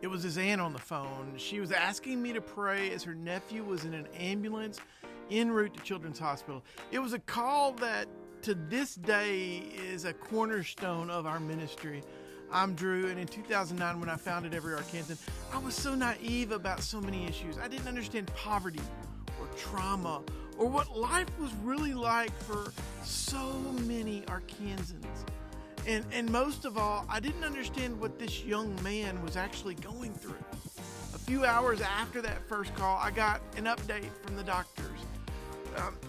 It was his aunt on the phone. She was asking me to pray as her nephew was in an ambulance en route to Children's Hospital. It was a call that to this day is a cornerstone of our ministry. I'm Drew, and in 2009 when I founded Every Arkansan, I was so naive about so many issues. I didn't understand poverty or trauma or what life was really like for so many Arkansans. And most of all, I didn't understand what this young man was actually going through. A few hours after that first call, I got an update from the doctors.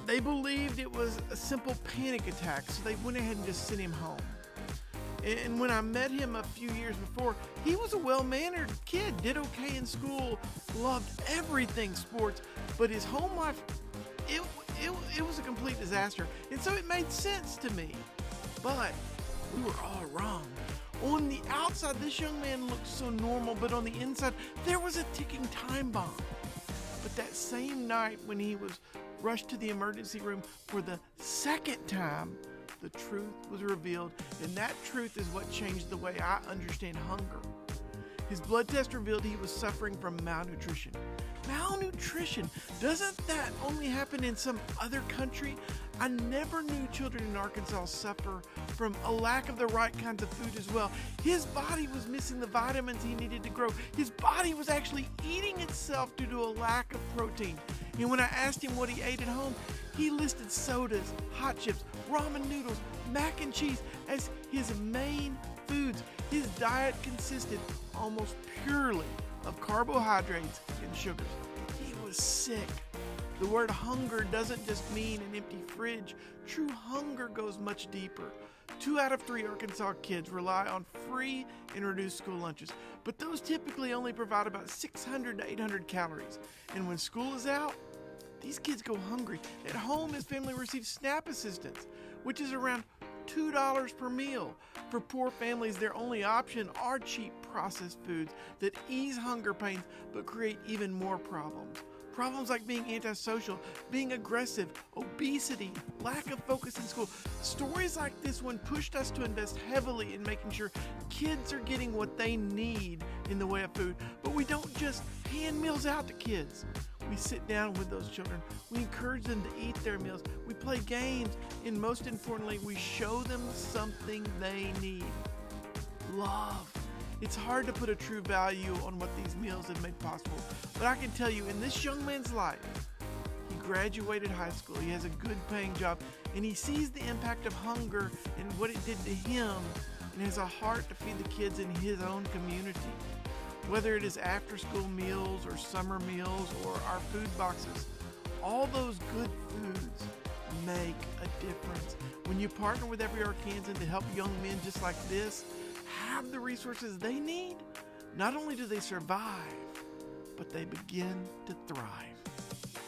They believed it was a simple panic attack, so they went ahead and just sent him home. And when I met him a few years before, he was a well-mannered kid, did okay in school, loved everything sports, but his home life, it was a complete disaster. And so it made sense to me. But we were all wrong. On the outside, this young man looked so normal, but on the inside, there was a ticking time bomb. But that same night when he was rushed to the emergency room for the second time, the truth was revealed, and that truth is what changed the way I understand hunger. His blood test revealed he was suffering from malnutrition. Malnutrition? Doesn't that only happen in some other country? I never knew children in Arkansas suffer from a lack of the right kinds of food as well. His body was missing the vitamins he needed to grow. His body was actually eating itself due to a lack of protein. And when I asked him what he ate at home, he listed sodas, hot chips, ramen noodles, mac and cheese as his main foods. His diet consisted almost purely of carbohydrates and sugars. He was sick. The word hunger doesn't just mean an empty fridge. True hunger goes much deeper. 2 out of 3 Arkansas kids rely on free and reduced school lunches, but those typically only provide about 600 to 800 calories. And when school is out, these kids go hungry. At home, his family receives SNAP assistance, which is around $2 per meal. For poor families, their only option are cheap processed foods that ease hunger pains but create even more problems. Problems like being antisocial, being aggressive, obesity, lack of focus in school. Stories like this one pushed us to invest heavily in making sure kids are getting what they need in the way of food. But we don't just hand meals out to kids. We sit down with those children. We encourage them to eat their meals. We play games. And most importantly, we show them something they need. Love. It's hard to put a true value on what these meals have made possible. But I can tell you, in this young man's life, he graduated high school. He has a good paying job. And he sees the impact of hunger and what it did to him. And has a heart to feed the kids in his own community. Whether it is after-school meals or summer meals or our food boxes, all those good foods make a difference. When you partner with Every Arkansan to help young men just like this have the resources they need, not only do they survive, but they begin to thrive.